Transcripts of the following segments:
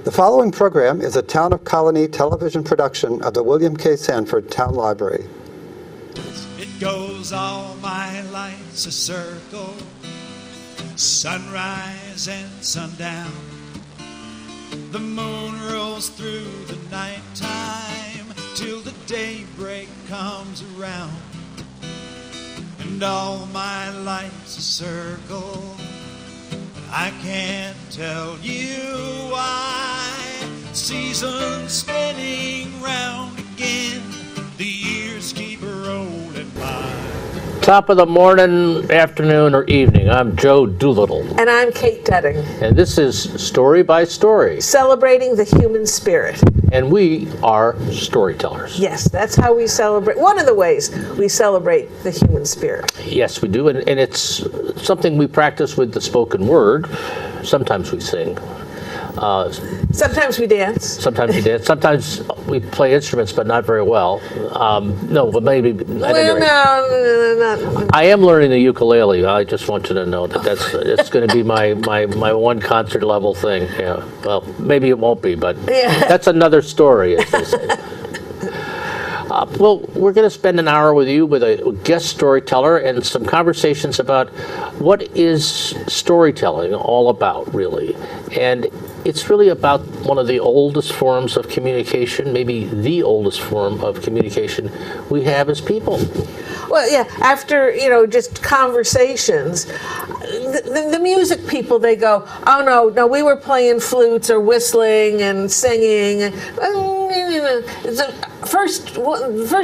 The following program is a Town of Colony television production of the William K. Sanford Town Library. It goes all my life's a circle, sunrise and sundown. The moon rolls through the nighttime till the daybreak comes around. And all my life's a circle, I can't tell you why. Seasons spinning round again, the years keep rolling by. Top of the morning, afternoon, or evening. I'm Joe Doolittle. And I'm Kate Detting. And this is Story by Story. Celebrating the human spirit. And we are storytellers. Yes, that's how we celebrate. One of the ways we celebrate the human spirit. Yes, we do. And it's something we practice with the spoken word. Sometimes we sing. Sometimes we dance. Sometimes we dance. Sometimes we play instruments, but not very well. No, but maybe. Well, no. I am learning the ukulele. I just want you to know that it's going to be my one concert level thing. Yeah. Well, maybe it won't be, but that's another story, as they say. Well, we're going to spend an hour with you with a guest storyteller and some conversations about what is storytelling all about, really. And it's really about one of the oldest forms of communication, maybe the oldest form of communication we have as people. Well, yeah, after, just conversations, the music people, they go, oh, no, we were playing flutes or whistling and singing. The first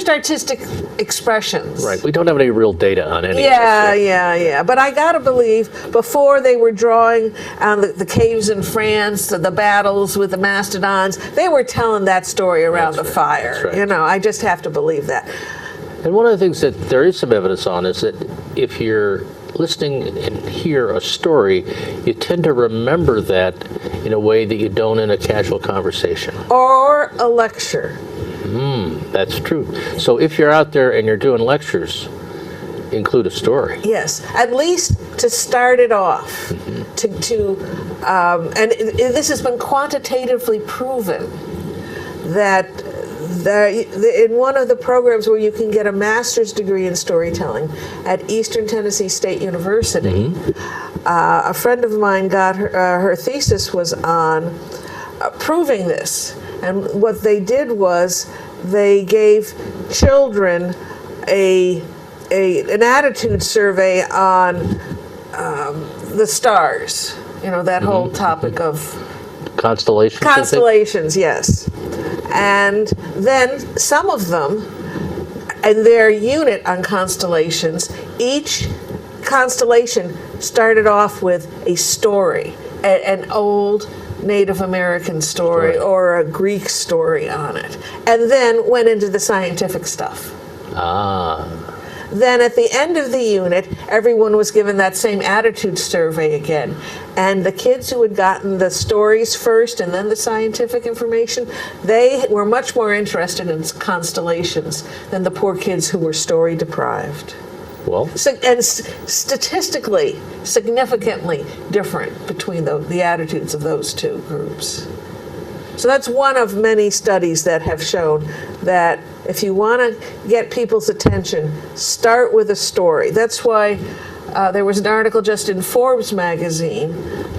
artistic expressions. Right, we don't have any real data on any of this. Yeah. But I gotta believe, before they were drawing on the caves in France, the battles with the mastodons, they were telling that story around the fire. That's right. I just have to believe that. And one of the things that there is some evidence on is that if you're listening and hear a story, you tend to remember that in a way that you don't in a casual conversation. Or a lecture. That's true. So if you're out there and you're doing lectures, include a story. Yes, at least to start it off. And this has been quantitatively proven that in one of the programs where you can get a master's degree in storytelling at Eastern Tennessee State University, a friend of mine got her thesis was on proving this. And what they did was they gave children an attitude survey on the stars. That whole topic of Constellations. Constellations, yes. And then some of them, in their unit on constellations, each constellation started off with a story, an old Native American story or a Greek story on it, and then went into the scientific stuff. Then at the end of the unit, everyone was given that same attitude survey again. And the kids who had gotten the stories first and then the scientific information, they were much more interested in constellations than the poor kids who were story deprived. Well, And statistically, significantly different between the attitudes of those two groups. So that's one of many studies that have shown that if you want to get people's attention, start with a story. That's why there was an article just in Forbes magazine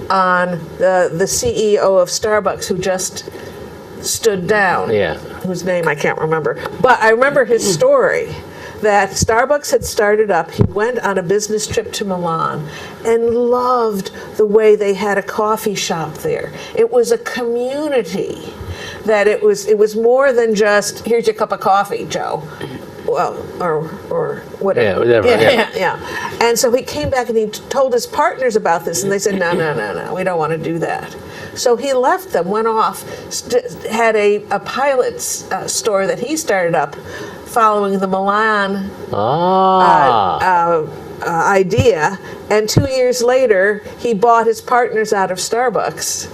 on the CEO of Starbucks who just stood down, whose name I can't remember. But I remember his story. That Starbucks had started up. He went on a business trip to Milan and loved the way they had a coffee shop there. It was a community. That it was more than just, here's your cup of coffee, Joe. Well, or whatever. Yeah. And so he came back and he told his partners about this, and they said, no, we don't want to do that. So he left them, went off, had a pilot store that he started up following the Milan idea, and 2 years later, he bought his partners out of Starbucks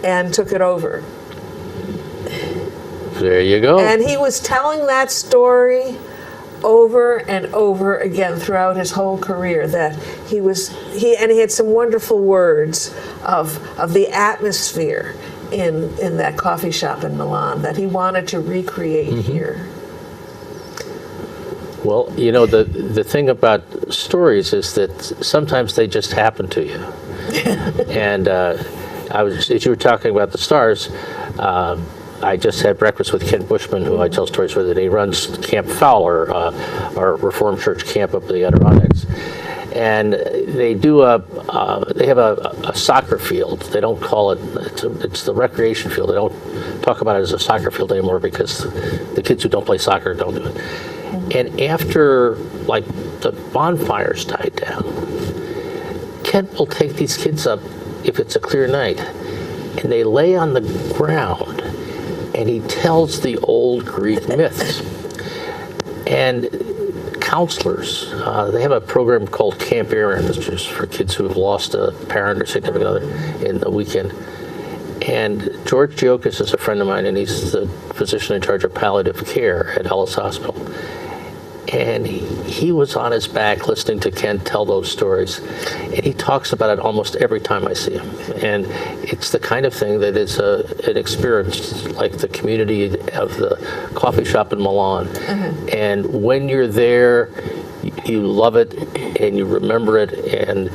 and took it over. There you go. And he was telling that story over and over again throughout his whole career, that he had some wonderful words of the atmosphere in that coffee shop in Milan that he wanted to recreate here. Well, you know, the thing about stories is that sometimes they just happen to you. And as you were talking about the stars, I just had breakfast with Ken Bushman, who I tell stories with, and he runs Camp Fowler, our Reformed Church camp up in the Adirondacks. And they do they have a soccer field. They don't call it, it's the recreation field. They don't talk about it as a soccer field anymore because the kids who don't play soccer don't do it. And after, like, the bonfires died down, Ken will take these kids up, if it's a clear night, and they lay on the ground, and he tells the old Greek myths. And counselors, they have a program called Camp Aaron, which is for kids who have lost a parent or significant other in the weekend. And George Giokis is a friend of mine, and he's the physician in charge of palliative care at Ellis Hospital. And he was on his back listening to Ken tell those stories. And he talks about it almost every time I see him. And it's the kind of thing that is an experience, like the community of the coffee shop in Milan. And when you're there, you love it and you remember it. And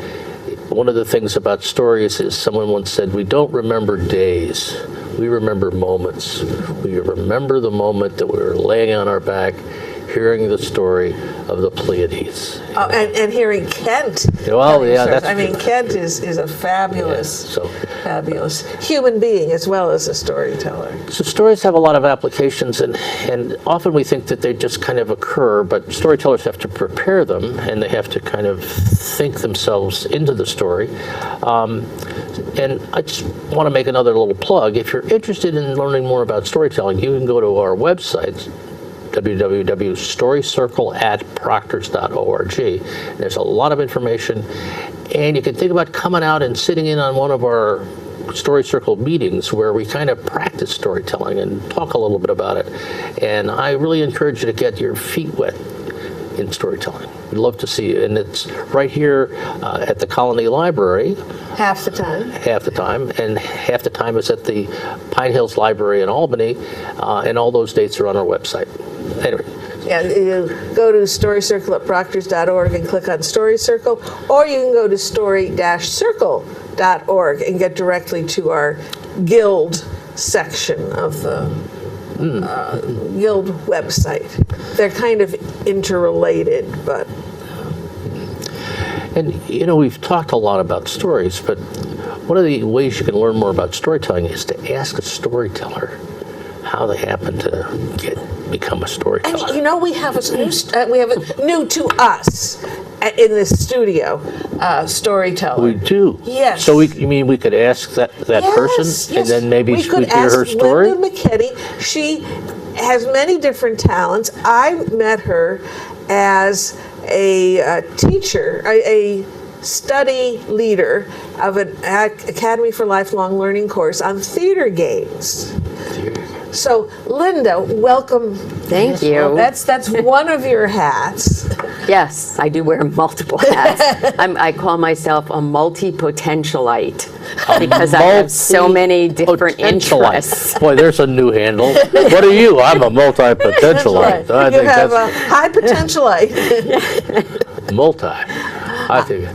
one of the things about stories is someone once said, we don't remember days, we remember moments. We remember the moment that we were laying on our back, hearing the story of the Pleiades. Oh, and hearing Kent. Well, yeah, that's I mean, Kent is a fabulous, fabulous human being as well as a storyteller. So stories have a lot of applications, and often we think that they just kind of occur, but storytellers have to prepare them, and they have to kind of think themselves into the story. And I just want to make another little plug. If you're interested in learning more about storytelling, you can go to our website, www.storyscircle@proctors.org. There's a lot of information, and you can think about coming out and sitting in on one of our Story Circle meetings where we kind of practice storytelling and talk a little bit about it. And I really encourage you to get your feet wet in storytelling. We'd love to see you. And it's right here at the Colony Library. Half the time. Half the time. And half the time is at the Pine Hills Library in Albany. And all those dates are on our website. Anyway. Yeah, you go to StoryCircle@proctors.org and click on Story Circle, or you can go to story-circle.org and get directly to our Guild section of the Guild website. They're kind of interrelated, but... And, you know, we've talked a lot about stories, but one of the ways you can learn more about storytelling is to ask a storyteller how they happen to become a storyteller. And you know, we have a new to us in this studio storyteller. We do. Yes. So you mean we could ask that person, and then maybe we could hear her story? Linda McKenney. She has many different talents. I met her as a teacher, a study leader of an Academy for Lifelong Learning course on theater games. So, Linda, welcome. Thank you. That's one of your hats. Yes, I do wear multiple hats. I call myself a multi-potentialite because I have so many different interests. Boy, there's a new handle. What are you? I'm a multi-potentialite. Right. You have a high potentialite. I think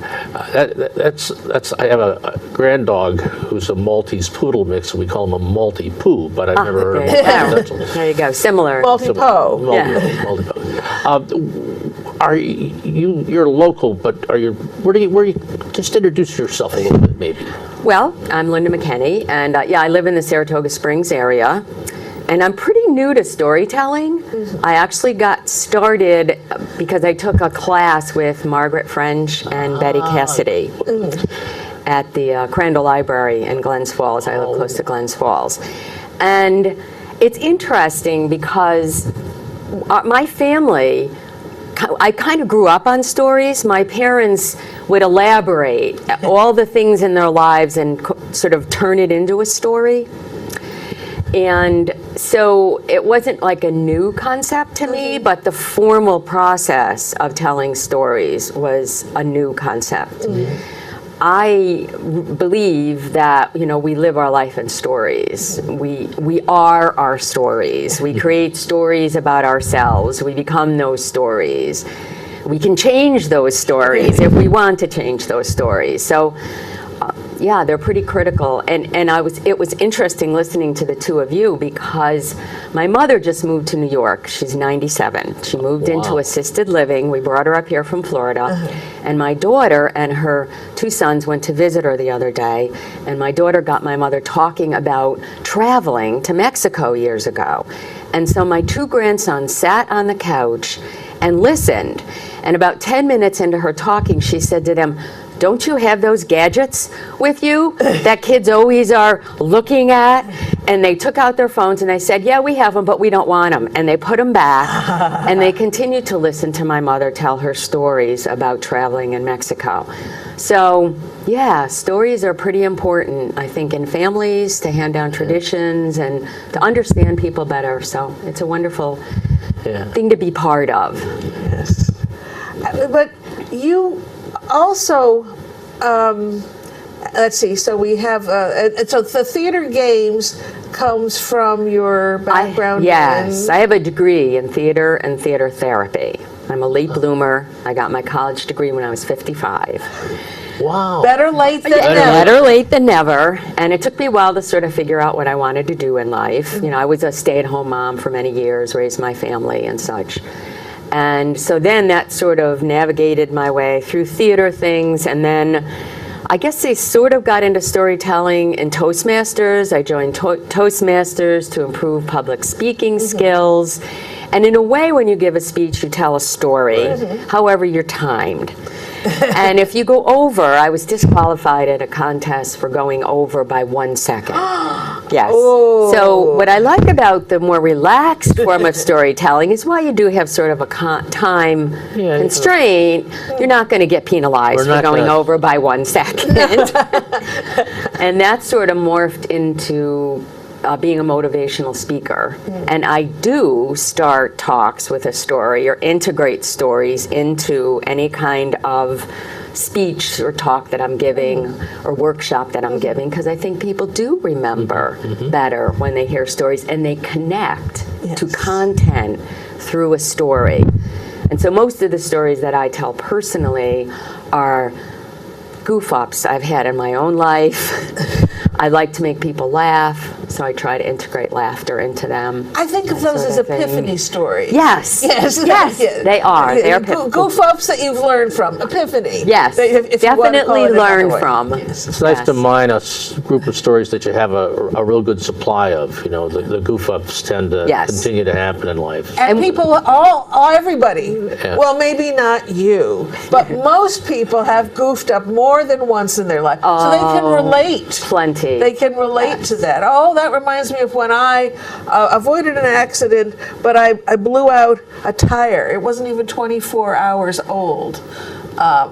that's. I have a grand dog who's a Maltese poodle mix, and we call him a multi-poo, but I've never heard of multi-potential. There you go. Similar. Multi-po. Multi-po. Are you're local, but are you? Where do you? Just introduce yourself a little bit, maybe. Well, I'm Linda McKenney, and I live in the Saratoga Springs area. And I'm pretty new to storytelling. I actually got started because I took a class with Margaret French and Betty Cassidy at the Crandall Library in Glens Falls. I live close to Glens Falls. And it's interesting because my family, I kind of grew up on stories. My parents would elaborate all the things in their lives and sort of turn it into a story. And so it wasn't like a new concept to me, but the formal process of telling stories was a new concept. I believe that, we live our life in stories. We are our stories. We create stories about ourselves. We become those stories. We can change those stories if we want to change those stories. So, yeah, they're pretty critical. And it was interesting listening to the two of you because my mother just moved to New York. She's 97. She moved into assisted living. We brought her up here from Florida. And my daughter and her two sons went to visit her the other day. And my daughter got my mother talking about traveling to Mexico years ago. And so my two grandsons sat on the couch and listened. And about 10 minutes into her talking, she said to them, "Don't you have those gadgets with you that kids always are looking at?" And they took out their phones and they said, "Yeah, we have them, but we don't want them." And they put them back. And they continued to listen to my mother tell her stories about traveling in Mexico. So, yeah, stories are pretty important, I think, in families to hand down traditions and to understand people better. So it's a wonderful thing to be part of. Yes. But you also, let's see, so we have, so the theater games comes from your background Yes, in... I have a degree in theater and theater therapy. I'm a late bloomer. I got my college degree when I was 55. Wow. Better late than never. Better late than never. And it took me a while to sort of figure out what I wanted to do in life. I was a stay-at-home mom for many years, raised my family and such. And so then that sort of navigated my way through theater things, and then I guess I sort of got into storytelling in Toastmasters. I joined Toastmasters to improve public speaking skills. And in a way, when you give a speech, you tell a story, however you're timed. And if you go over, I was disqualified at a contest for going over by 1 second. Yes. Oh. So what I like about the more relaxed form of storytelling is while you do have sort of a time constraint, you're not going to get penalized for going over by 1 second. And that sort of morphed into being a motivational speaker. And I do start talks with a story or integrate stories into any kind of speech or talk that I'm giving or workshop that I'm giving, because I think people do remember better when they hear stories and they connect to content through a story. And so most of the stories that I tell personally are goof-ups I've had in my own life. I like to make people laugh, so I try to integrate laughter into them. I think of those as epiphany stories. Yes. Yes. They are. They are goof-ups that you've learned from. Epiphany. Yes. If definitely learn from. It's nice to mine a group of stories that you have a real good supply of. The goof-ups tend to continue to happen in life. And people, everybody, well, maybe not you, but most people have goofed up more than once in their life. So they can relate. Plenty. They can relate to that. Oh, that reminds me of when I avoided an accident, but I blew out a tire. It wasn't even 24 hours old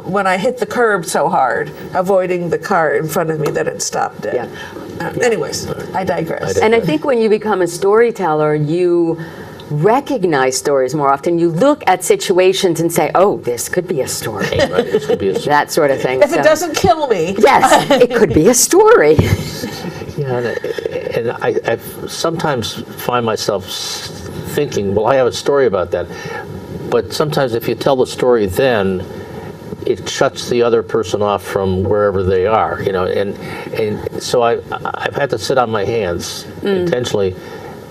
when I hit the curb so hard, avoiding the car in front of me that had stopped dead. Anyways, I digress. And I think when you become a storyteller, you recognize stories more often. You look at situations and say, "Oh, this could be a story." This could be a story. That sort of thing. If it doesn't kill me. Yes, it could be a story. And I sometimes find myself thinking, well, I have a story about that. But sometimes if you tell the story then, it shuts the other person off from wherever they are, and so I've had to sit on my hands intentionally.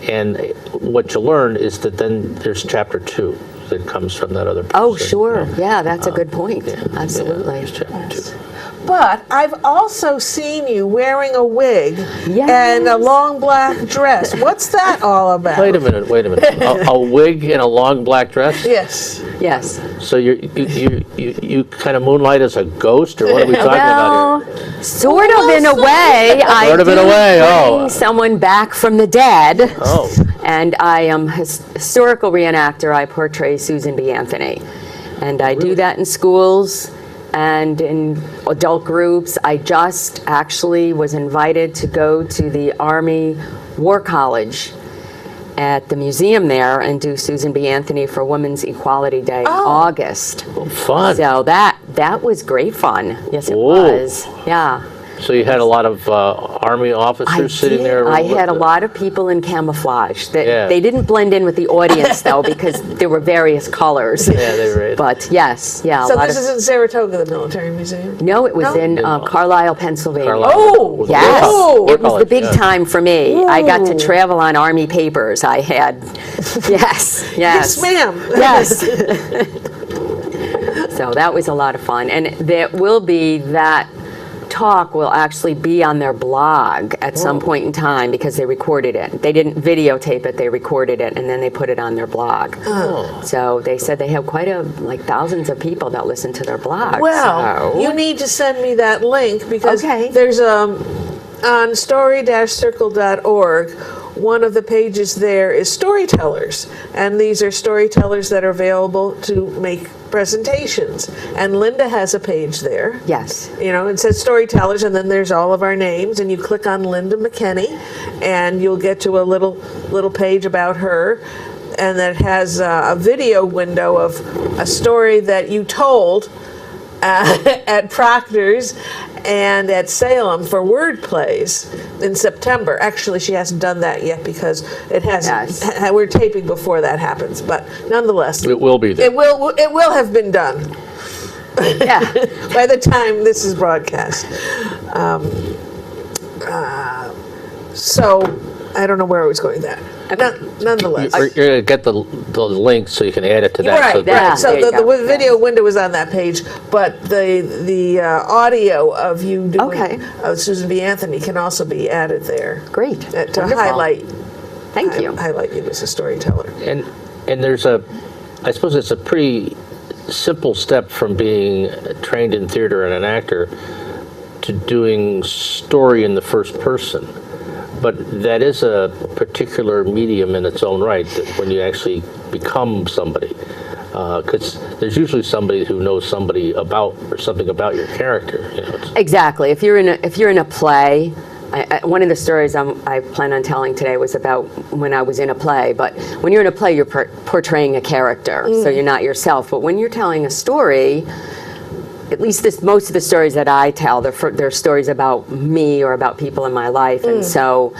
And what you learn is that then there's chapter 2 that comes from that other person. Oh, sure. Yeah, that's a good point. Absolutely. There's chapter 2. But I've also seen you wearing a wig and a long black dress. What's that all about? Wait a minute. A wig and a long black dress? Yes. Yes. So you kind of moonlight as a ghost, or what are we talking about here? Sort of in a way. Sort of in a way. Bring someone back from the dead. Oh. And I am a historical reenactor. I portray Susan B. Anthony. And I do that in schools and in adult groups. I just actually was invited to go to the Army War College at the museum there and do Susan B. Anthony for Women's Equality Day in August. Fun. So that That was great fun. Yes, it Whoa. was. Yeah. So you had a lot of Army officers sitting there? I had a lot of people in camouflage. Yeah. They didn't blend in with the audience, though, because there were various colors. Yeah, they were. But yes, yeah. So this is in Saratoga, the Military Museum? No, it was in Carlisle, Pennsylvania. Carlisle. Oh, Yes, Oh, it was the big yeah. time for me. I got to Ooh. travel on Army papers. I had, yes, Yes, ma'am. Yes. So that was a lot of fun. And there will be that talk will actually be on their blog at some point in time because they recorded it. They didn't videotape it, they recorded it, and then they put it on their blog. So they said they have quite thousands of people that listen to their blog. Well, so. you need to send me that link because Okay. there's on story-circle.org, one of the pages there is storytellers, and these are storytellers that are available to make presentations. And Linda has a page there. Yes. You know, it says storytellers, and then there's all of our names, and you click on Linda McKenney, and you'll get to a little page about her, and that has a video window of a story that you told at Proctor's and at Salem for word plays in September. Actually, she hasn't done that yet because it hasn't. Yes. We're taping before that happens, but nonetheless, It will be there. It will have been done Yeah. by the time this is broadcast. So I don't know where I was going with that. Nonetheless. You're going to get the link so you can add it to that. Right, so Yeah. right. So there you the go. video window is on that page, but the audio of you doing Okay. Susan B. Anthony can also be added there. Great. To Wonderful. highlight. Thank you. Highlight you as a storyteller. And there's I suppose it's a pretty simple step from being trained in theater and an actor to doing story in the first person. But that is a particular medium in its own right, that when you actually become somebody. Because there's usually somebody who knows somebody about or something about your character. You know, Exactly. If you're in a play, one of the stories I plan on telling today was about when I was in a play. But when you're in a play, you're portraying a character, so you're not yourself. But when you're telling a story, at least most of the stories that I tell, they're stories about me or about people in my life, and so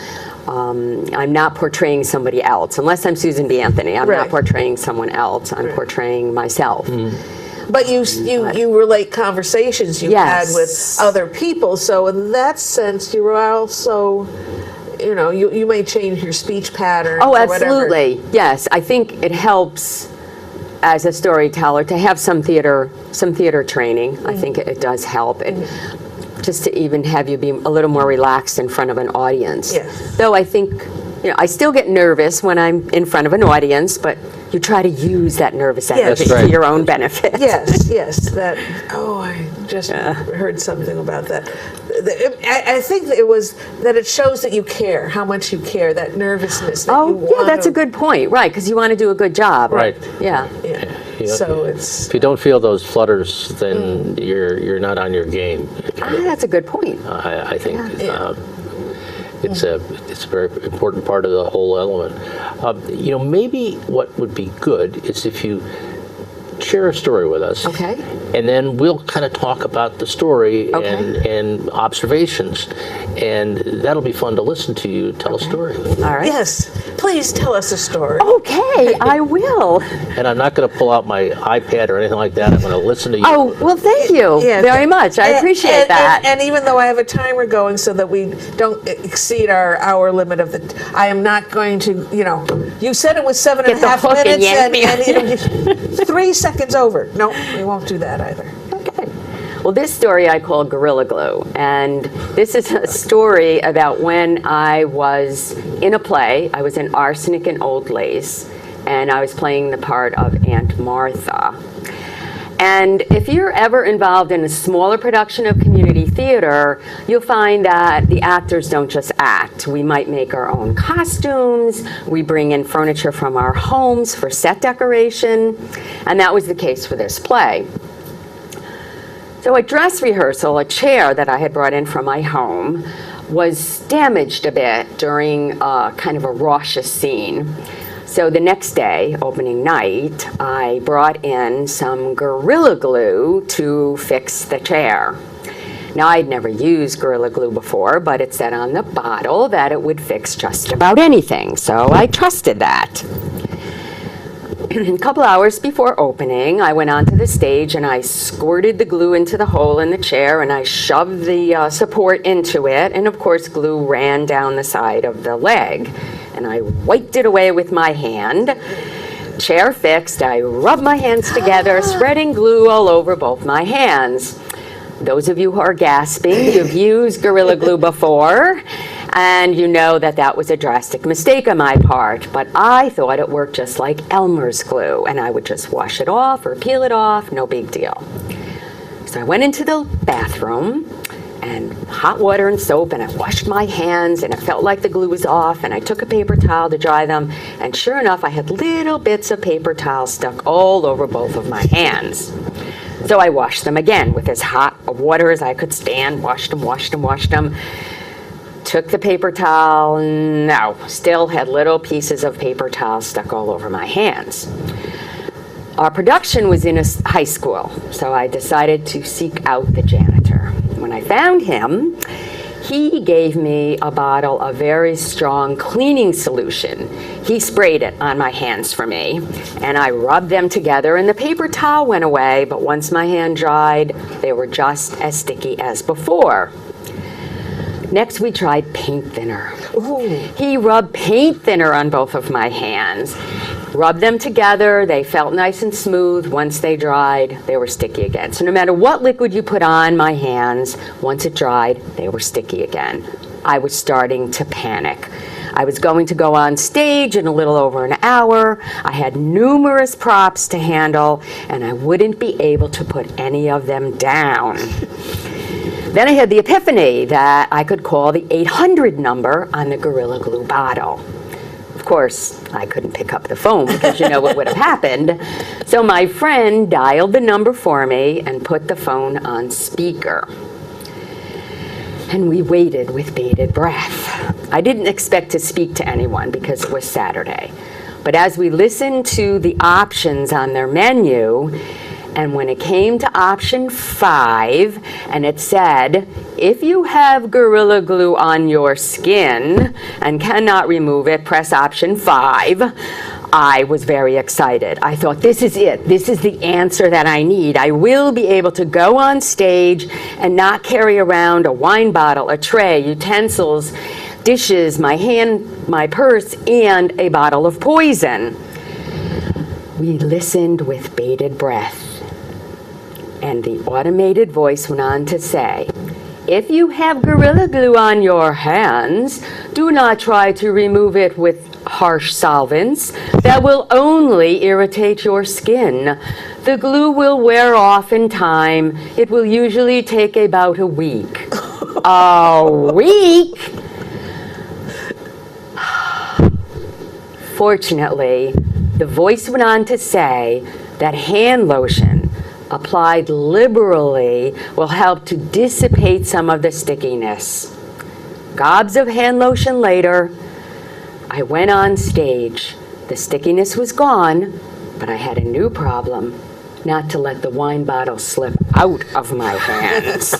I'm not portraying somebody else unless I'm Susan B. Anthony. I'm Right. not portraying someone else. I'm portraying myself. But you relate conversations you've Yes. had with other people, so in that sense, you're also, you may change your speech pattern. Oh, or whatever. absolutely. Yes, I think it helps as a storyteller to have some theater training. I think it does help. Just to even have you be a little more relaxed in front of an audience. Yes. Though I think, I still get nervous when I'm in front of an audience, but you try to use that nervous energy That's right. to your own benefit. Yes. I just heard something about that. I think it was that it shows that you care, how much you care, that nervousness. That you Oh, yeah, want that's to, a good point. Right, because you want to do a good job. Right. Yeah. Yeah. You know, So it's. if you don't feel those flutters, then you're not on your game. That's a good point. I think Yeah. it's a very important part of the whole element. Maybe what would be good is if you share a story with us. Okay. And then we'll kind of talk about the story Okay. and observations, and that'll be fun to listen to you tell a story. All right. Yes. Please tell us a story. Okay, I will. And I'm not going to pull out my iPad or anything like that. I'm going to listen to you. Oh, well, thank you very much. I appreciate that. And even though I have a timer going so that we don't exceed our hour limit I am not going to, you said it was 7.5 Get the hook and minutes yank me. and 3 seconds over. No, we won't do that either. Okay. Well, this story I call Gorilla Glue, and this is a story about when I was in a play. I was in Arsenic and Old Lace, and I was playing the part of Aunt Martha. And if you're ever involved in a smaller production of community theater, you'll find that the actors don't just act. We might make our own costumes, we bring in furniture from our homes for set decoration, and that was the case for this play. So at dress rehearsal, a chair that I had brought in from my home was damaged a bit during kind of a raucous scene. So the next day, opening night, I brought in some Gorilla Glue to fix the chair. Now, I'd never used Gorilla Glue before, but it said on the bottle that it would fix just about anything, so I trusted that. A couple hours before opening, I went onto the stage and I squirted the glue into the hole in the chair and I shoved the support into it, and of course glue ran down the side of the leg. And I wiped it away with my hand. Chair fixed, I rubbed my hands together, spreading glue all over both my hands. Those of you who are gasping, you've used Gorilla Glue before, and you know that that was a drastic mistake on my part, but I thought it worked just like Elmer's glue, and I would just wash it off or peel it off, no big deal. So I went into the bathroom, and hot water and soap, and I washed my hands, and it felt like the glue was off, and I took a paper towel to dry them, and sure enough, I had little bits of paper towel stuck all over both of my hands. So I washed them again with as hot water as I could stand, washed them. Took the paper towel, no, still had little pieces of paper towel stuck all over my hands. Our production was in a high school, so I decided to seek out the janitor. When I found him, he gave me a bottle of very strong cleaning solution. He sprayed it on my hands for me, and I rubbed them together, and the paper towel went away, but once my hand dried, they were just as sticky as before. Next, we tried paint thinner. Ooh. He rubbed paint thinner on both of my hands. Rubbed them together, they felt nice and smooth. Once they dried, they were sticky again. So no matter what liquid you put on my hands, once it dried, they were sticky again. I was starting to panic. I was going to go on stage in a little over an hour. I had numerous props to handle, and I wouldn't be able to put any of them down. Then I had the epiphany that I could call the 800 number on the Gorilla Glue bottle. Of course, I couldn't pick up the phone because you know what would have happened. So my friend dialed the number for me and put the phone on speaker. And we waited with bated breath. I didn't expect to speak to anyone because it was Saturday. But as we listened to the options on their menu, and when it came to option 5, and it said, if you have Gorilla Glue on your skin and cannot remove it, press option 5, I was very excited. I thought, this is it. This is the answer that I need. I will be able to go on stage and not carry around a wine bottle, a tray, utensils, dishes, my hand, my purse, and a bottle of poison. We listened with bated breath. And the automated voice went on to say, if you have Gorilla Glue on your hands, do not try to remove it with harsh solvents. That will only irritate your skin. The glue will wear off in time. It will usually take about a week. A week? Fortunately, the voice went on to say that hand lotion applied liberally will help to dissipate some of the stickiness. Gobs of hand lotion later, I went on stage. The stickiness was gone, but I had a new problem, not to let the wine bottle slip out of my hands.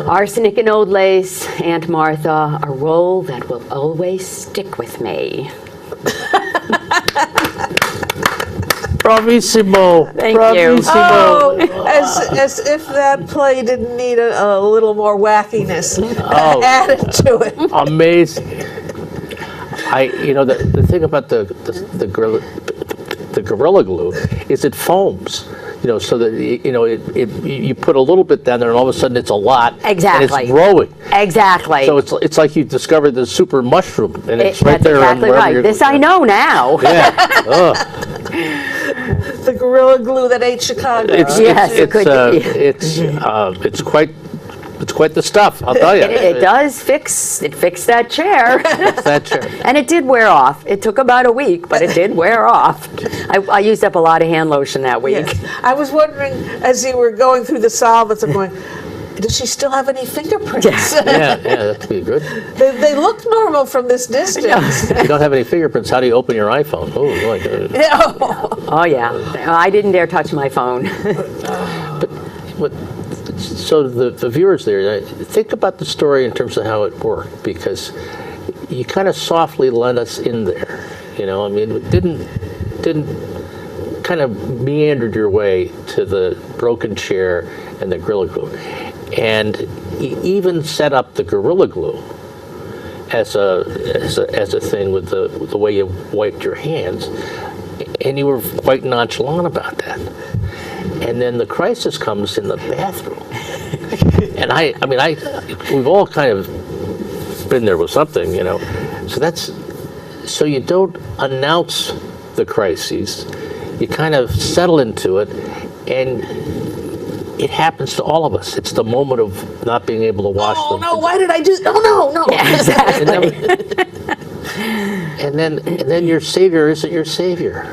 Arsenic and old lace, Aunt Martha, a role that will always stick with me. Bravissimo. Thank you. Oh, as if that play didn't need a little more wackiness added to it. Amazing. The thing about the Gorilla Glue is it foams. So that you put a little bit down there, and all of a sudden it's a lot. Exactly. And it's growing. Exactly. So it's like you discovered the super mushroom, and it's right there. That's exactly right. This I know now. Yeah. The Gorilla Glue that ate Chicago. It's quite the stuff, I'll tell you. It does fix that chair. That chair. And it did wear off. It took about a week, but it did wear off. I used up a lot of hand lotion that week. Yes. I was wondering, as you were going through the solvents, I'm going, does she still have any fingerprints? Yeah, that'd be good. They look normal from this distance. If you don't have any fingerprints, how do you open your iPhone? Oh, boy. Oh, yeah. I didn't dare touch my phone. So the viewers there, think about the story in terms of how it worked, because you kind of softly let us in there. I mean, it didn't kind of meandered your way to the broken chair and the Gorilla Glue. And you even set up the Gorilla Glue as a thing with the way you wiped your hands, and you were quite nonchalant about that. And then the crisis comes in the bathroom. And we've all kind of been there with something, So you don't announce the crises. You kind of settle into it, and it happens to all of us. It's the moment of not being able to wash them. Oh no! Why did I do? Oh no! Yeah, exactly. And then your savior isn't your savior.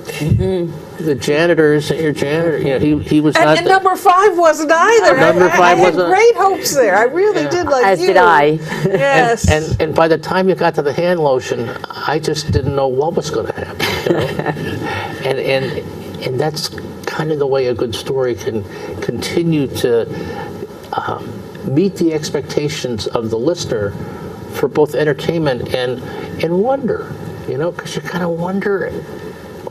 Mm-hmm. The janitor isn't your janitor. He was not. And number 5 wasn't either. Number 5 I had wasn't. Great hopes there. I really did like As you. did I. Yes. And by the time you got to the hand lotion, I just didn't know what was going to happen. And that's kind of the way a good story can continue to meet the expectations of the listener for both entertainment and wonder. Because you kind of wonder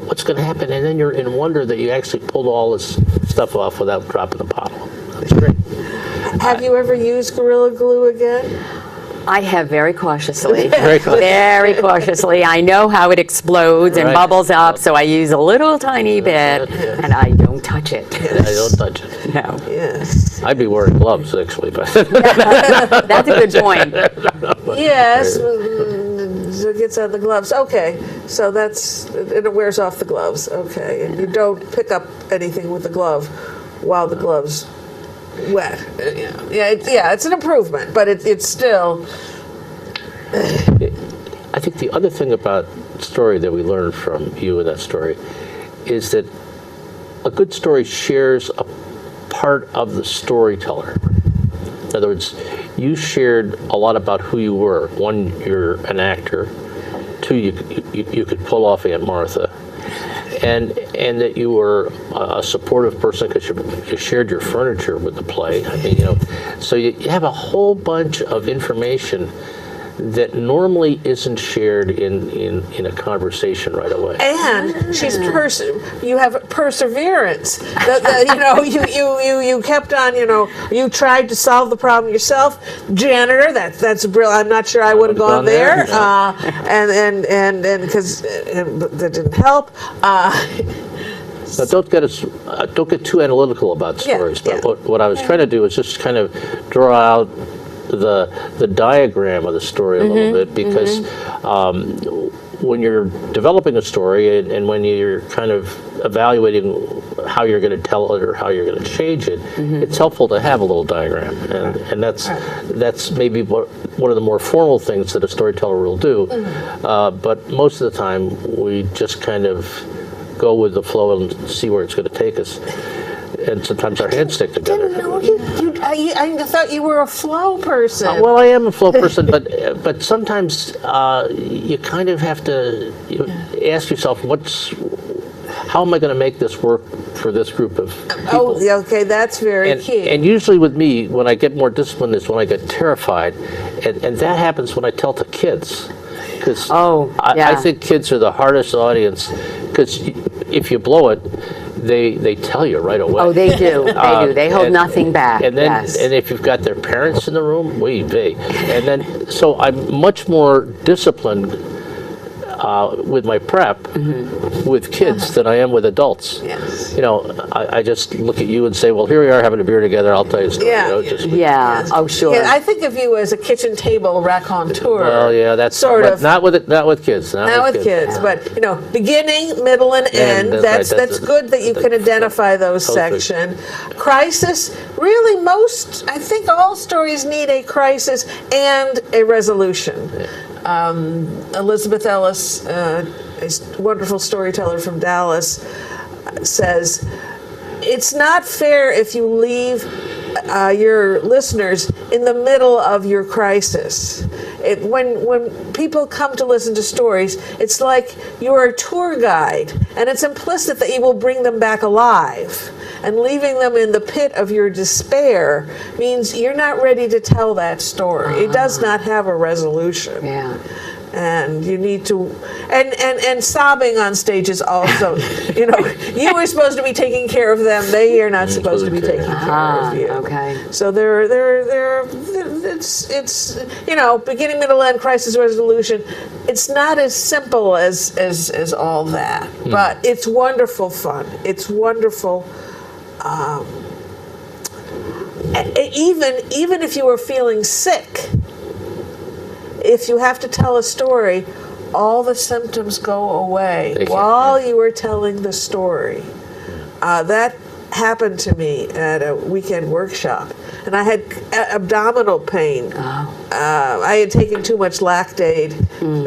what's going to happen, and then you're in wonder that you actually pulled all this stuff off without dropping the bottle. That's great. Have you ever used Gorilla Glue again? I have very cautiously. Very cautiously. Very cautiously. I know how it explodes and Right. bubbles up, so I use a little tiny bit, and I don't touch it. I don't touch it. No. Yes. I'd be wearing gloves, actually, but That's a good point. Yes. So it gets on the gloves. Okay. So and it wears off the gloves. Okay. And you don't pick up anything with the glove while the glove's wet. Yeah, it's an improvement, but it's still. I think the other thing about story that we learned from you in that story is that a good story shares a part of the storyteller. In other words, you shared a lot about who you were. 1, you're an actor. 2, you could pull off Aunt Martha. And that you were a supportive person because you shared your furniture with the play. So you have a whole bunch of information that normally isn't shared in a conversation right away. And you have perseverance. You kept on. You tried to solve the problem yourself. Janitor, that's brilliant. I'm not sure I would have gone there. And because that didn't help. Now, don't get too analytical about stories. Yeah. But what I was trying to do is just kind of draw out the diagram of the story a little bit, because when you're developing a story and when you're kind of evaluating how you're going to tell it or how you're going to change it, it's helpful to have a little diagram, and that's maybe one of the more formal things that a storyteller will do. But most of the time, we just kind of go with the flow and see where it's going to take us. And sometimes our hands stick together. I thought you were a flow person. Well, I am a flow person, but sometimes you kind of have to ask yourself, how am I going to make this work for this group of people? Oh, okay, that's very key. And usually with me, when I get more disciplined is when I get terrified, and that happens when I tell to kids. Because I think kids are the hardest audience, because if you blow it, they tell you right away. Oh, they do. They do. They hold nothing back. And then, yes. and if you've got their parents in the room, and then, so I'm much more disciplined with my prep with kids than I am with adults. Yes. I just look at you and say, well, here we are having a beer together. I'll tell you a story. Yeah. Oh, sure. Yeah, I think of you as a kitchen table raconteur. Well, yeah, that's sort of. Not with kids. Not with kids, but beginning, middle, and end. That's good that you can identify those sections. Crisis. Really, I think all stories need a crisis and a resolution. Elizabeth Ellis, a wonderful storyteller from Dallas, says, it's not fair if you leave your listeners in the middle of your crisis. When people come to listen to stories, it's like you're a tour guide, and it's implicit that you will bring them back alive. And leaving them in the pit of your despair means you're not ready to tell that story. It does not have a resolution. Yeah. And you need to, and sobbing on stage is also, you were supposed to be taking care of them. They are not supposed to be taking care of you. Okay. So it's beginning, middle, end, crisis resolution. It's not as simple as all that, but it's wonderful fun. It's wonderful. Even if you were feeling sick, if you have to tell a story, all the symptoms go away while you were telling the story. That happened to me at a weekend workshop, and I had abdominal pain. I had taken too much Lactaid.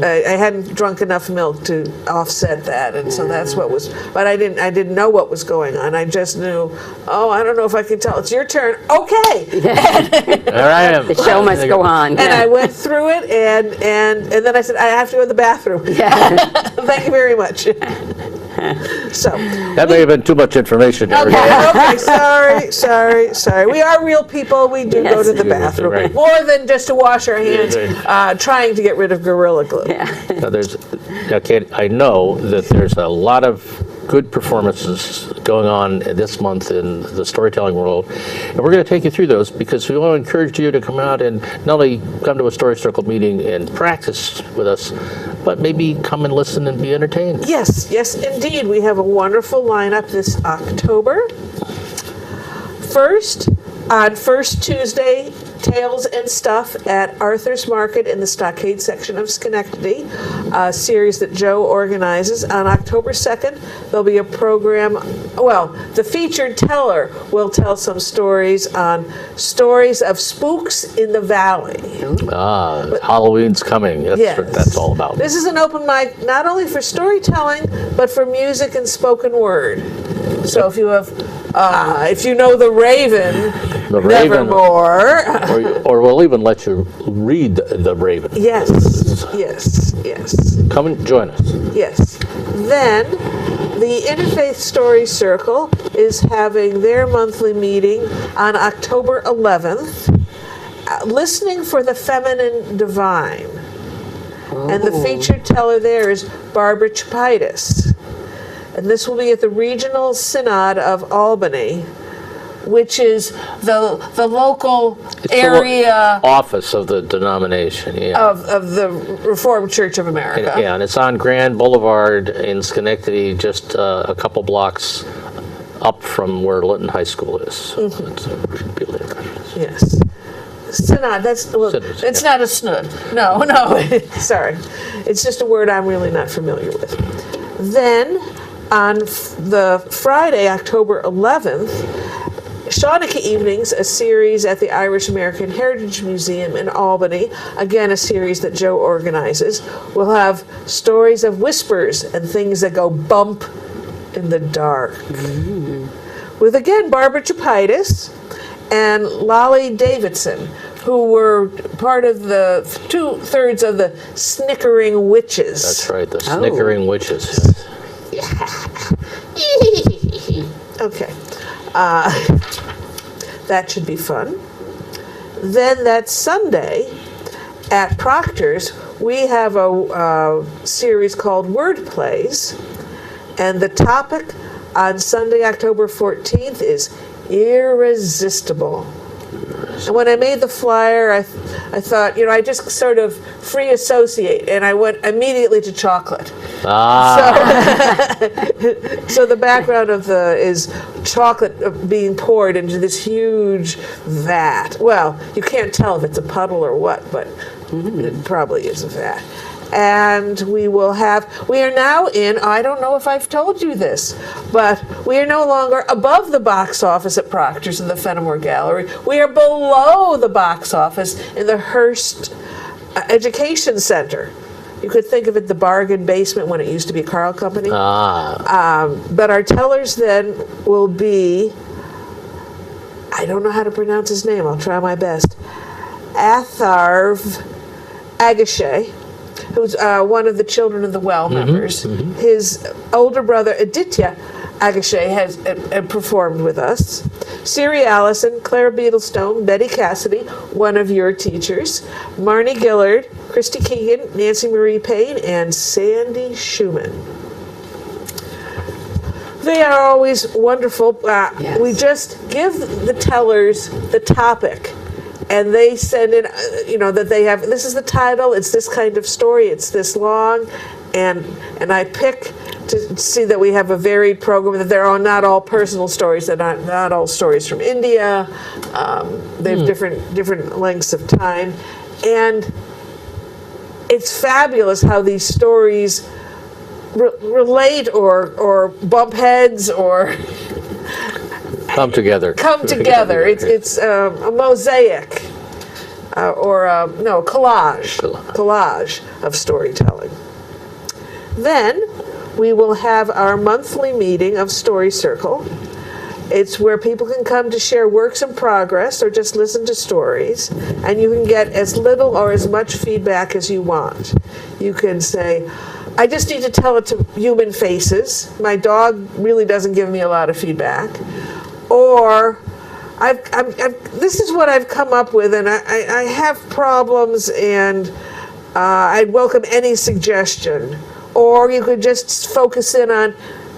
I hadn't drunk enough milk to offset that, and so that's what was. But I didn't know what was going on. I just knew. Oh, I don't know if I can tell. It's your turn. Okay. There I am. The show must go on. And I went through it, and then I said, I have to go to the bathroom. Yeah. Thank you very much. So That may have been too much information. okay, sorry. We are real people. We do go to the bathroom Right. more than just to wash our hands, trying to get rid of Gorilla Glue. I know that there's a lot of good performances going on this month in the storytelling world, and we're going to take you through those because we want to encourage you to come out and not only come to a Story Circle meeting and practice with us, but maybe come and listen and be entertained. Yes, indeed. We have a wonderful lineup this October. First, on First Tuesday, Tales and Stuff at Arthur's Market in the Stockade section of Schenectady, a series that Joe organizes. On October 2nd, there'll be a program, the featured teller will tell some stories on stories of spooks in the valley. Halloween's coming. That's what that's all about. This is an open mic not only for storytelling, but for music and spoken word. So if you have, if you know The Raven, Nevermore. Or we'll even let you read The Raven. Yes. Come and join us. Yes. Then the Interfaith Story Circle is having their monthly meeting on October 11th, Listening for the Feminine Divine. And the featured teller there is Barbara Chapitis. And this will be at the Regional Synod of Albany, which is the local area office of the denomination, of the Reformed Church of America. And it's on Grand Boulevard in Schenectady, just a couple blocks up from where Linton High School is. So Yes. Synod, it's not a snud. No, sorry. It's just a word I'm really not familiar with. Then, on the Friday, October 11th, Shawnee Evenings, a series at the Irish American Heritage Museum in Albany, again a series that Joe organizes, will have stories of whispers and things that go bump in the dark. With again Barbara Chapitis and Lolly Davidson, who were part of the 2/3 of the Snickering Witches. That's right, the Snickering Witches. Okay. That should be fun. Then that Sunday at Proctor's, we have a series called Word Plays, and the topic on Sunday, October 14th is irresistible. And when I made the flyer, I thought, I just sort of free associate, and I went immediately to chocolate. So the background is chocolate being poured into this huge vat. Well, you can't tell if it's a puddle or what, but it probably is a vat. And we are now in, I don't know if I've told you this, but we are no longer above the box office at Proctor's in the Fenimore Gallery. We are below the box office in the Hearst Education Center. You could think of it the bargain basement when it used to be Carl Company. But our tellers then will be I don't know how to pronounce his name. I'll try my best. Atharv Agashe, who's one of the Children of the Well members. His older brother, Aditya Agashe, has performed with us. Siri Allison, Claire Beadlestone, Betty Cassidy, one of your teachers, Marnie Gillard, Christy Keegan, Nancy Marie Payne, and Sandy Schumann. They are always wonderful. Yes. We just give the tellers the topic, and they send in, that they have, this is the title, it's this kind of story, it's this long, and I pick to see that we have a varied program, that they're not all personal stories, they're not all stories from India, they have different lengths of time, and it's fabulous how these stories relate or bump heads or Come together. It's a mosaic collage of storytelling. Then we will have our monthly meeting of Story Circle. It's where people can come to share works in progress or just listen to stories, and you can get as little or as much feedback as you want. You can say, I just need to tell it to human faces. My dog really doesn't give me a lot of feedback. Or, this is what I've come up with, and I have problems, and I'd welcome any suggestion. Or you could just focus in on,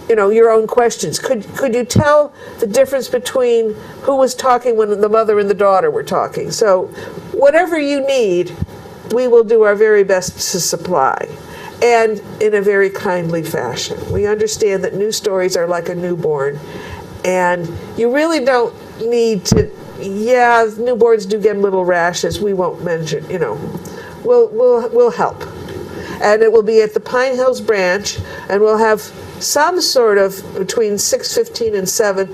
your own questions. Could you tell the difference between who was talking when the mother and the daughter were talking? So, whatever you need, we will do our very best to supply. And in a very kindly fashion. We understand that new stories are like a newborn, and you really don't need to. Yeah, newborns do get little rashes. We won't mention. We'll help, and it will be at the Pine Hills branch, and we'll have some sort of between 6:15 and 7,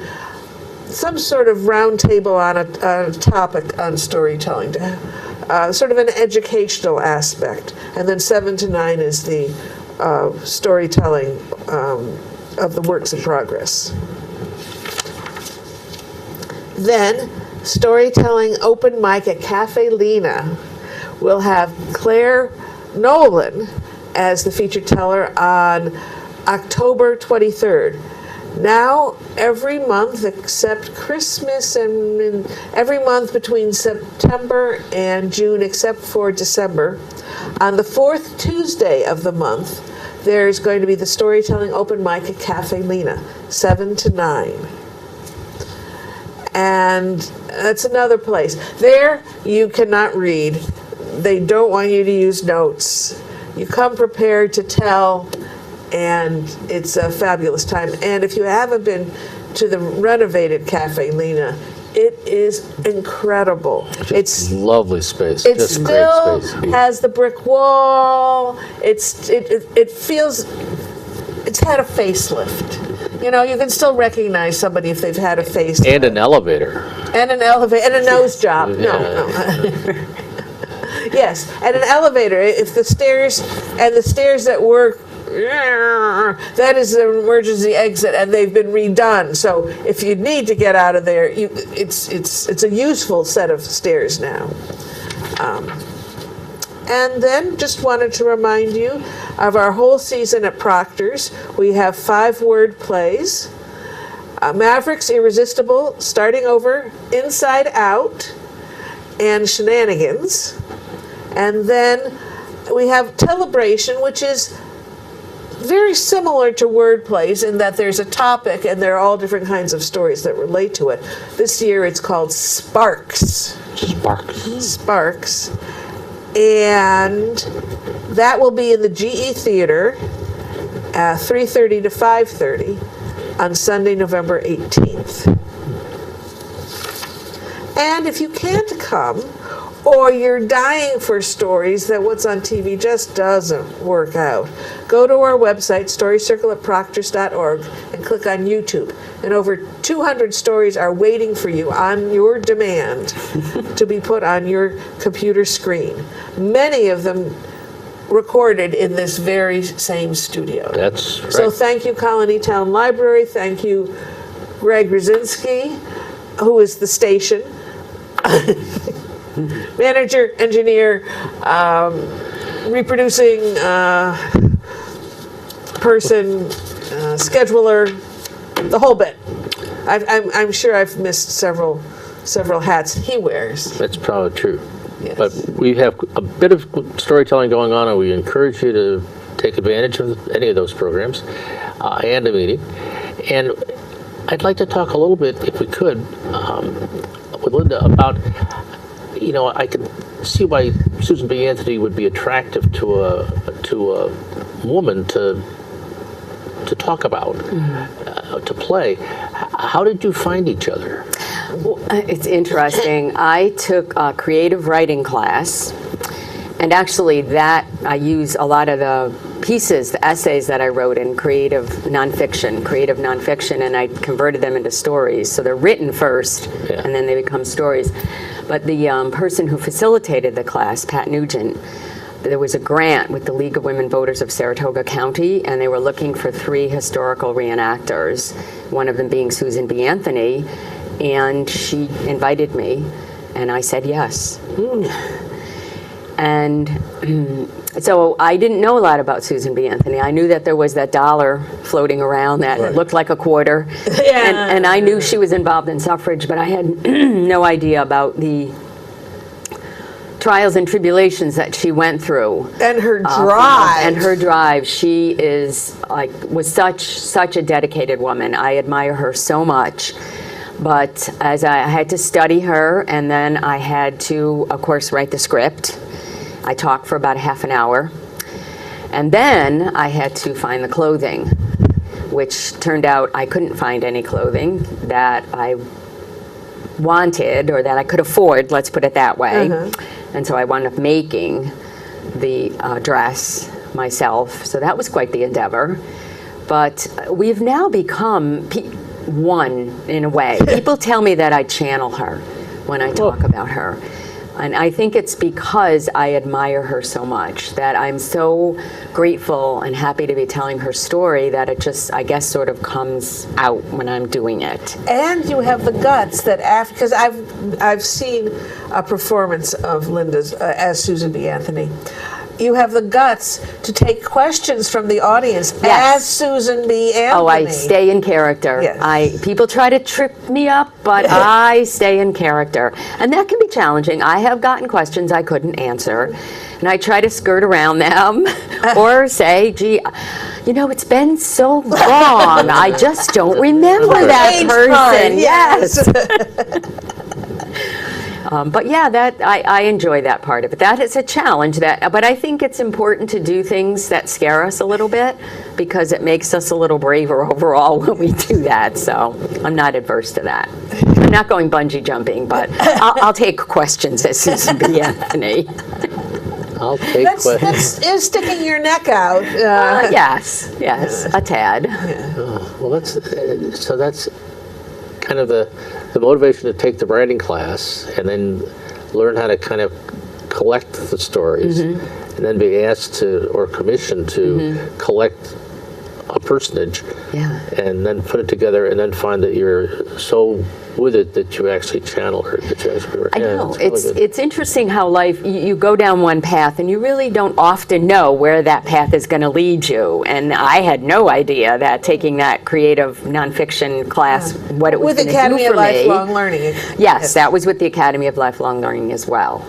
some sort of round table on a topic on storytelling. Sort of an educational aspect, and then 7 to 9 is the storytelling of the works in progress. Then, storytelling open mic at Cafe Lena. We'll have Claire Nolan as the featured teller on October 23rd. Now, every month except Christmas, and every month between September and June except for December, on the 4th Tuesday of the month, there's going to be the storytelling open mic at Cafe Lena, 7 to 9. And that's another place. There, you cannot read. They don't want you to use notes. You come prepared to tell, and it's a fabulous time. And if you haven't been to the renovated Cafe Lena, it is incredible. It's lovely space. It Just still great space. has the brick wall. It feels it's had a facelift. You can still recognize somebody if they've had a facelift. And an elevator. And an elevator and a nose job. Yeah. No. Yes, and an elevator. If the stairs that work, that is an emergency exit, and they've been redone. So if you need to get out of there, it's a useful set of stairs now. And then just wanted to remind you of our whole season at Proctor's. We have 5-word plays. Mavericks Irresistible, Starting Over, Inside Out, and Shenanigans. And then we have Telebration, which is very similar to word plays in that there's a topic and there are all different kinds of stories that relate to it. This year it's called Sparks. Sparks. And that will be in the GE Theater, 3:30 to 5:30 on Sunday, November 18th. And if you can't come, or you're dying for stories that what's on TV just doesn't work out, go to our website, storycircle@proctors.org, and click on YouTube. And over 200 stories are waiting for you on your demand to be put on your computer screen. Many of them recorded in this very same studio. That's right. So thank you, Colony Town Library. Thank you, Greg Brzezinski. who is the station manager, engineer, reproducing person, scheduler, the whole bit. I'm sure I've missed several hats he wears. That's probably true. Yes. But we have a bit of storytelling going on, and we encourage you to take advantage of any of those programs and the meeting. And I'd like to talk a little bit, if we could, with Linda about, I can see why Susan B. Anthony would be attractive to a woman to talk about, to play. How did you find each other? It's interesting. I took a creative writing class, and actually that I use a lot of the pieces, the essays that I wrote in creative nonfiction, and I converted them into stories. So they're written first, and then they become stories. But the person who facilitated the class, Pat Nugent, there was a grant with the League of Women Voters of Saratoga County, and they were looking for 3 historical reenactors, one of them being Susan B. Anthony, and she invited me, and I said yes. And so I didn't know a lot about Susan B. Anthony. I knew that there was that dollar floating around that looked like a quarter, and I knew she was involved in suffrage, but I had no idea about the trials and tribulations that she went through. And her drive. She was such a dedicated woman. I admire her so much. But as I had to study her, and then I had to, of course, write the script. I talked for about a half an hour. And then I had to find the clothing, which turned out I couldn't find any clothing that I wanted or that I could afford, let's put it that way. And so I wound up making the dress myself. So that was quite the endeavor. But we've now become one in a way. People tell me that I channel her when I talk about her. And I think it's because I admire her so much, that I'm so grateful and happy to be telling her story, that it just, I guess, sort of comes out when I'm doing it. And you have the guts that after, because I've seen a performance of Linda's as Susan B. Anthony. You have the guts to take questions from the audience as Susan B. Anthony. Oh, I stay in character. Yes. People try to trip me up, but I stay in character. And that can be challenging. I have gotten questions I couldn't answer, and I try to skirt around them or say, gee, it's been so long, I just don't remember that person. Yes. But yeah, that I enjoy that part of it. That is a challenge. But I think it's important to do things that scare us a little bit, because it makes us a little braver overall when we do that. So I'm not adverse to that. I'm not going bungee jumping, but I'll take questions as Susan B. Anthony. I'll take questions. That's sticking your neck out. Yes, a tad. Well, that's kind of the motivation to take the writing class and then learn how to kind of collect the stories, and then be asked to, or commissioned to collect a personage, and then put it together, and then find that you're so with it that you actually channel her. I know. It's interesting how life, you go down one path and you really don't often know where that path is going to lead you. And I had no idea that taking that creative nonfiction class, what it was going to do for me. With Academy of Lifelong Learning. Yes, that was with the Academy of Lifelong Learning as well.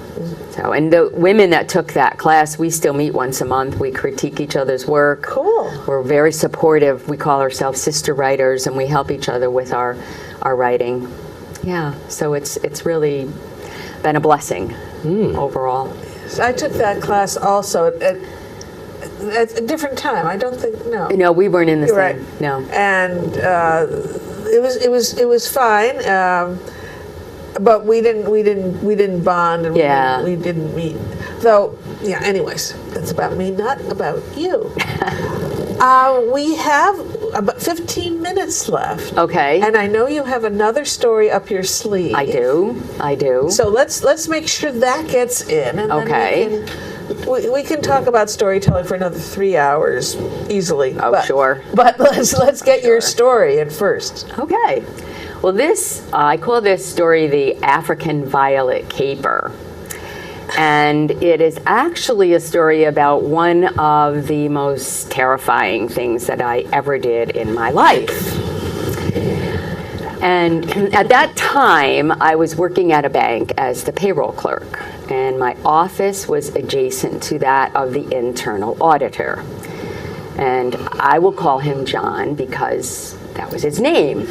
So, and the women that took that class, we still meet once a month. We critique each other's work. Cool. We're very supportive. We call ourselves sister writers, and we help each other with our writing. Yeah, so it's really been a blessing overall. So I took that class also at a different time. I don't think No, we weren't in the same. Right. No. And it was fine. But we didn't bond, and we didn't meet. Though, anyways, that's about me, not about you. We have about 15 minutes left. Okay. And I know you have another story up your sleeve. I do. So let's make sure that gets in, and okay. then we can talk about storytelling for another 3 hours easily. Oh, sure. But let's get your story in first. Okay. Well, I call this story the African Violet Caper. And it is actually a story about one of the most terrifying things that I ever did in my life. And at that time, I was working at a bank as the payroll clerk, and my office was adjacent to that of the internal auditor. And I will call him John because that was his name.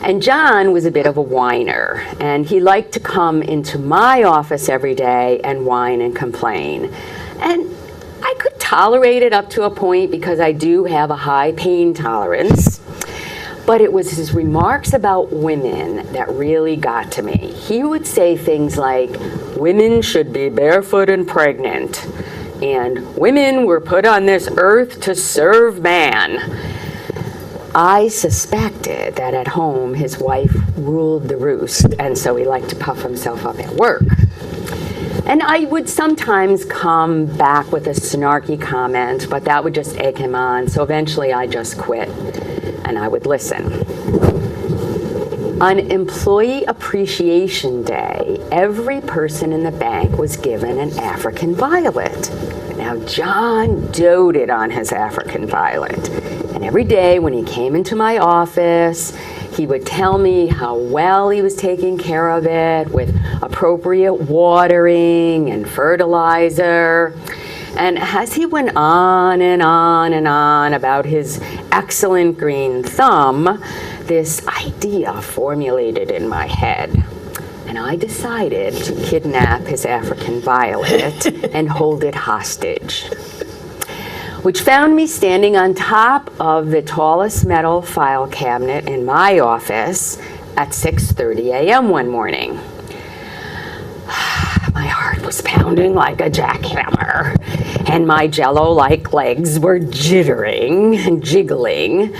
And John was a bit of a whiner, and he liked to come into my office every day and whine and complain. And I could tolerate it up to a point because I do have a high pain tolerance. But it was his remarks about women that really got to me. He would say things like, women should be barefoot and pregnant, and women were put on this earth to serve man. I suspected that at home his wife ruled the roost, and so he liked to puff himself up at work. And I would sometimes come back with a snarky comment, but that would just egg him on, so eventually I just quit, and I would listen. On Employee Appreciation Day, every person in the bank was given an African violet. Now, John doted on his African violet. And every day when he came into my office, he would tell me how well he was taking care of it with appropriate watering and fertilizer. And as he went on and on and on about his excellent green thumb, this idea formulated in my head. And I decided to kidnap his African violet and hold it hostage, which found me standing on top of the tallest metal file cabinet in my office at 6:30 a.m. one morning. My heart was pounding like a jackhammer, and my jello-like legs were jittering and jiggling.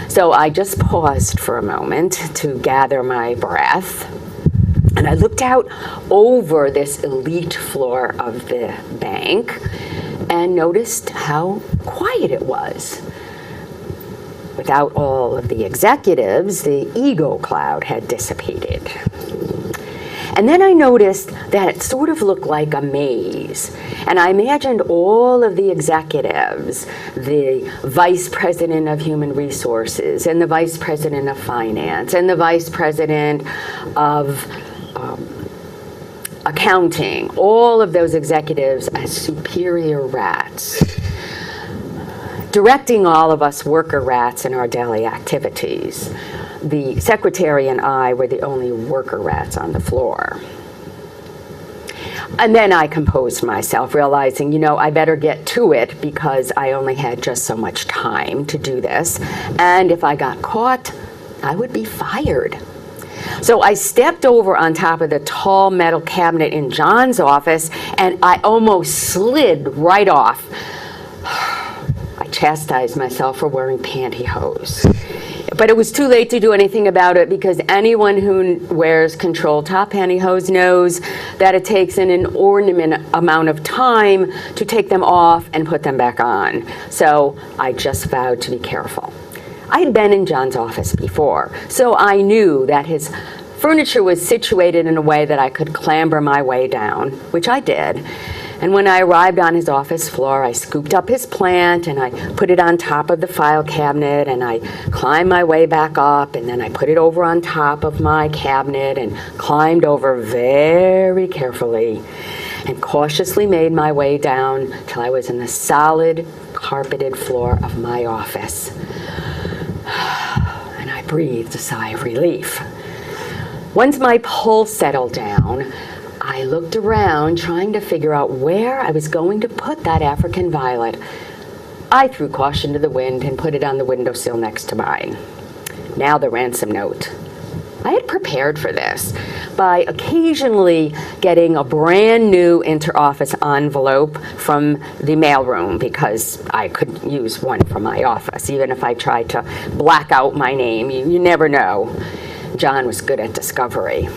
So I just paused for a moment to gather my breath, and I looked out over this elite floor of the bank and noticed how quiet it was. Without all of the executives, the ego cloud had dissipated. And then I noticed that it sort of looked like a maze. And I imagined all of the executives, the vice president of human resources, and the vice president of finance, and the vice president of accounting, all of those executives as superior rats, directing all of us worker rats in our daily activities. The secretary and I were the only worker rats on the floor. And then I composed myself, realizing, I better get to it because I only had just so much time to do this. And if I got caught, I would be fired. So I stepped over on top of the tall metal cabinet in John's office, and I almost slid right off. I chastised myself for wearing pantyhose. But it was too late to do anything about it because anyone who wears control top pantyhose knows that it takes an inordinate amount of time to take them off and put them back on. So I just vowed to be careful. I had been in John's office before, so I knew that his furniture was situated in a way that I could clamber my way down, which I did. And when I arrived on his office floor, I scooped up his plant and I put it on top of the file cabinet, and I climbed my way back up, and then I put it over on top of my cabinet and climbed over very carefully and cautiously made my way down till I was in the solid carpeted floor of my office. And I breathed a sigh of relief. Once my pulse settled down, I looked around trying to figure out where I was going to put that African violet. I threw caution to the wind and put it on the windowsill next to mine. Now the ransom note. I had prepared for this by occasionally getting a brand new inter-office envelope from the mailroom because I could use one from my office, even if I tried to black out my name. You never know. John was good at discovery.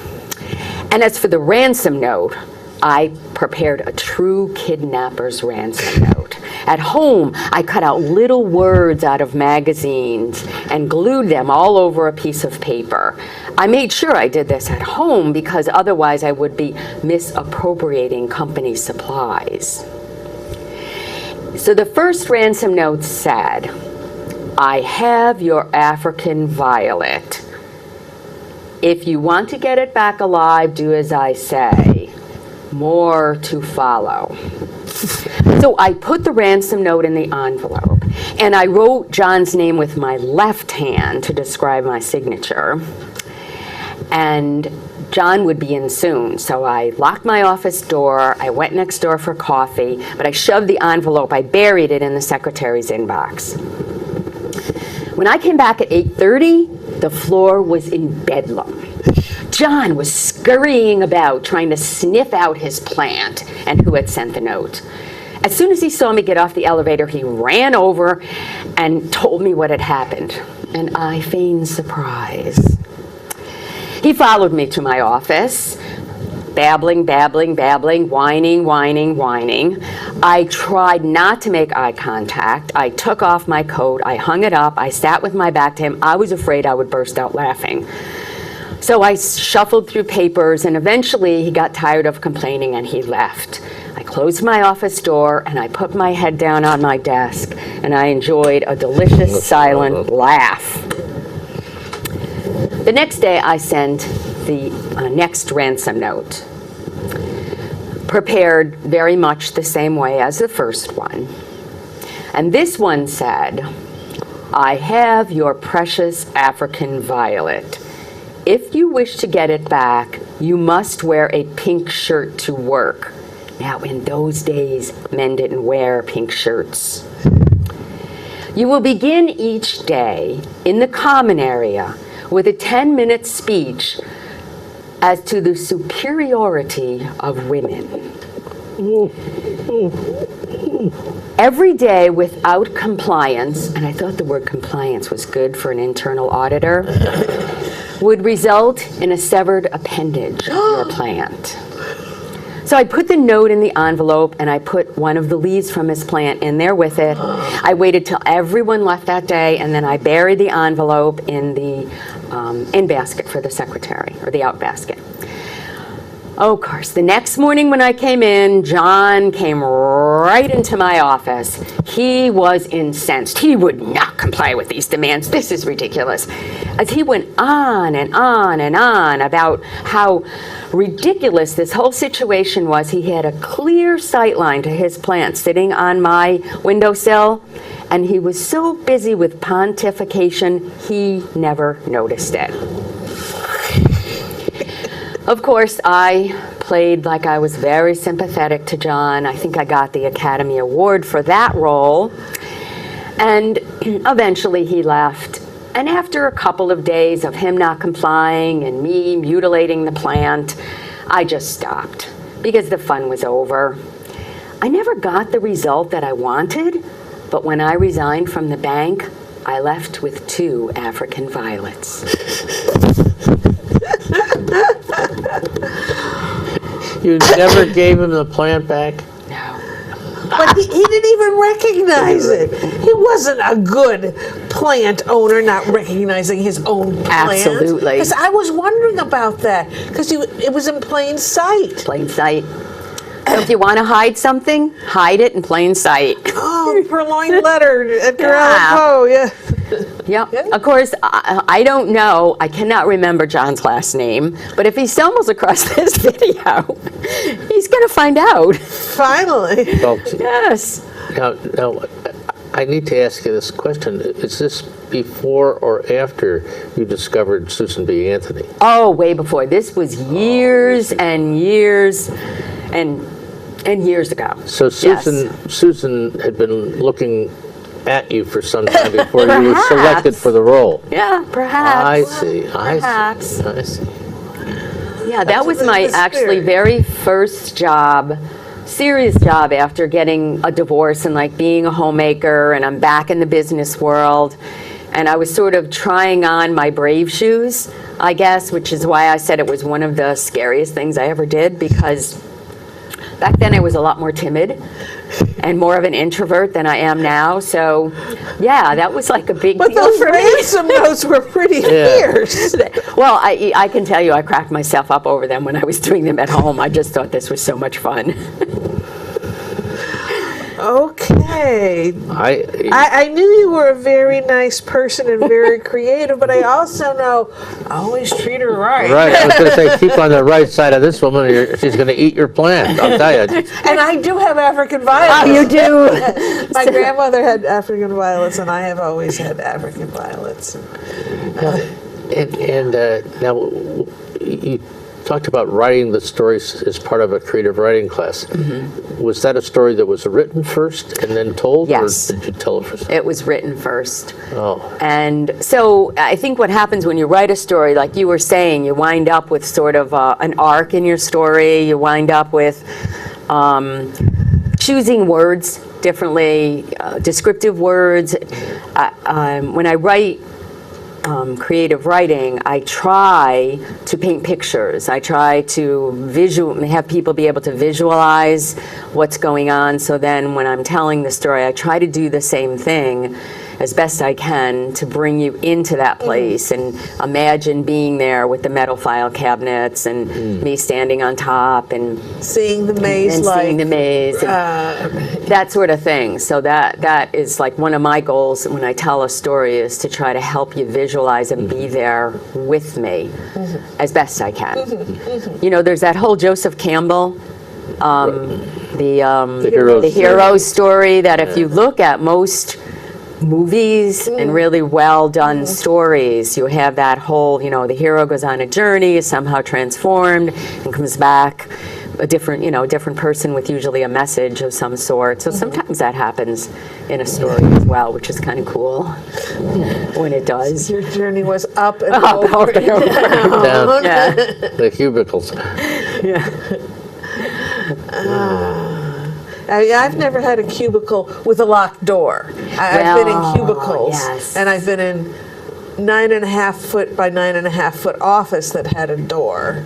And as for the ransom note, I prepared a true kidnapper's ransom note. At home, I cut out little words out of magazines and glued them all over a piece of paper. I made sure I did this at home because otherwise I would be misappropriating company supplies. So the first ransom note said, "I have your African violet. If you want to get it back alive, do as I say. More to follow." So I put the ransom note in the envelope, and I wrote John's name with my left hand to describe my signature. And John would be in soon, so I locked my office door, I went next door for coffee, but I shoved the envelope, I buried it in the secretary's inbox. When I came back at 8:30, the floor was in bedlam. John was scurrying about trying to sniff out his plant and who had sent the note. As soon as he saw me get off the elevator, he ran over and told me what had happened, and I feigned surprise. He followed me to my office, babbling, whining. I tried not to make eye contact. I took off my coat, I hung it up, I sat with my back to him. I was afraid I would burst out laughing. So I shuffled through papers, and eventually he got tired of complaining and he left. I closed my office door and I put my head down on my desk, and I enjoyed a delicious silent laugh. The next day I sent the next ransom note, prepared very much the same way as the first one. And this one said, "I have your precious African violet. If you wish to get it back, you must wear a pink shirt to work." Now, in those days, men didn't wear pink shirts. "You will begin each day in the common area with a 10-minute speech as to the superiority of women. Every day without compliance," and I thought the word compliance was good for an internal auditor, "would result in a severed appendage of your plant." So I put the note in the envelope, and I put one of the leaves from his plant in there with it. I waited till everyone left that day, and then I buried the envelope in the in basket for the secretary, or the out basket. Of course, the next morning when I came in, John came right into my office. He was incensed. He would not comply with these demands. This is ridiculous. As he went on and on and on about how ridiculous this whole situation was, he had a clear sight line to his plant sitting on my windowsill, and he was so busy with pontification, he never noticed it. Of course, I played like I was very sympathetic to John. I think I got the Academy Award for that role. And eventually he left. And after a couple of days of him not complying and me mutilating the plant, I just stopped because the fun was over. I never got the result that I wanted, but when I resigned from the bank, I left with 2 African violets. You never gave him the plant back? No. But he didn't even recognize it. He wasn't a good plant owner, not recognizing his own plant. Absolutely. Because I was wondering about that, because it was in plain sight. Plain sight. So if you want to hide something, hide it in plain sight. Oh, purloined letter, Edgar Yeah. Allan Poe, yeah. Yep. Yeah. Of course, I don't know. I cannot remember John's last name. But if he stumbles across this video, he's going to find out. Finally. Well, Yes. now, I need to ask you this question. Is this before or after you discovered Susan B. Anthony? Oh, way before. This was years and years and years ago. So Yes. Susan had been looking at you for some time before you were Perhaps. selected for the role. Yeah, perhaps. I see. Perhaps. I see. Yeah, that was my the actually spirit. very first job, serious job after getting a divorce and like being a homemaker, and I'm back in the business world. And I was sort of trying on my brave shoes, I guess, which is why I said it was one of the scariest things I ever did, because back then I was a lot more timid. and more of an introvert than I am now. So, yeah, that was like a big But deal those for me. ransom notes were pretty fierce. Well, I can tell you, I cracked myself up over them when I was doing them at home. I just thought this was so much fun. Okay. I I knew you were a very nice person and very creative, but I also know always treat her right. right. I was going to say, keep on the right side of this woman, or she's going to eat your plant. I'll tell you. And I do have African violets. You do. My grandmother had African violets, and I have always had African violets. And now you talked about writing the stories as part of a creative writing class. Was that a story that was written first and then told? Yes. Or did you tell it first? It was written first. Oh. And so I think what happens when you write a story, like you were saying, you wind up with sort of an arc in your story. You wind up with choosing words differently, descriptive words. When I write creative writing, I try to paint pictures. I try to have people be able to visualize what's going on. So then when I'm telling the story, I try to do the same thing as best I can to bring you into that place and imagine being there with the metal file cabinets and me standing on top and Seeing the maze, and seeing the maze and that sort of thing. So that is like one of my goals when I tell a story, is to try to help you visualize and be there with me as best I can. You know, there's that whole Joseph Campbell, the hero story, that if you look at most movies and really well done stories, you have that whole, you know, the hero goes on a journey, is somehow transformed and comes back a different, you know, different person with usually a message of some sort. So sometimes that happens in a story as well, which is kind of cool when it does. Your journey was up and Up, over. up and over. Down. Yeah. The cubicles. I've never had a cubicle with a locked door. I've been in cubicles, yes. and I've been in 9.5 foot by 9.5 foot office that had a door.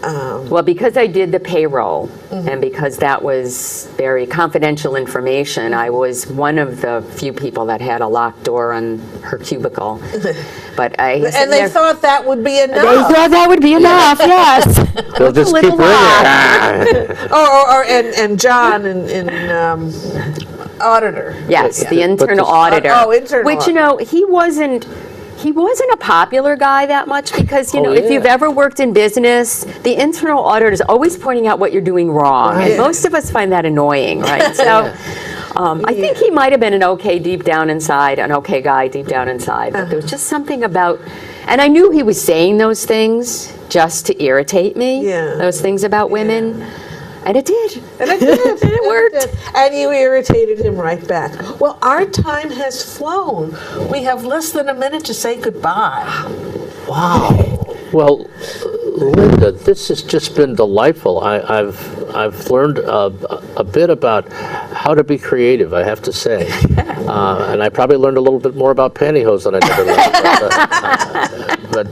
Well, because I did the payroll and because that was very confidential information, I was one of the few people that had a locked door on her cubicle. But And they thought that would be enough. They thought that would be enough, yes. They'll just keep her in there. And John in auditor. Yes, Yeah. the internal But auditor. Internal Which, you know, he wasn't a popular guy that much because, you know, if yeah. you've ever worked in business, the internal auditor is always pointing out what you're doing wrong. Right. And most of us find that annoying, right? So I think he might have been an okay guy deep down inside. But there was just something about, and I knew he was saying those things just to irritate me, those things about women. And it did. And it did. And it worked. And you irritated him right back. Well, our time has flown. We have less than a minute to say goodbye. Wow. Well, Linda, this has just been delightful. I've learned a bit about how to be creative, I have to say. And I probably learned a little bit more about pantyhose than I never learned. But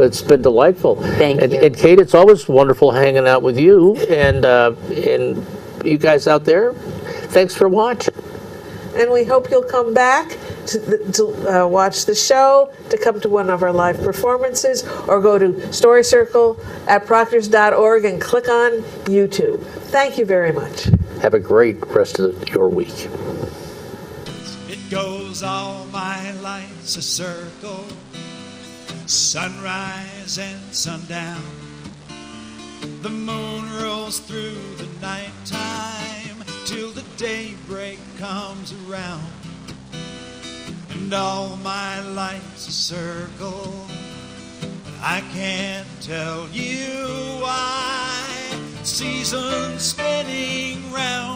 it's been delightful. Thank you. And Kate, it's always wonderful hanging out with you. And you guys out there, thanks for watching. And we hope you'll come back to watch the show, to come to one of our live performances, or go to Story Circle at proctors.org and click on YouTube. Thank you very much. Have a great rest of your week. It goes all my life's a circle, sunrise and sundown. The moon rolls through the nighttime till the daybreak comes around. And all my life's a circle, I can't tell you why. Seasons spinning round.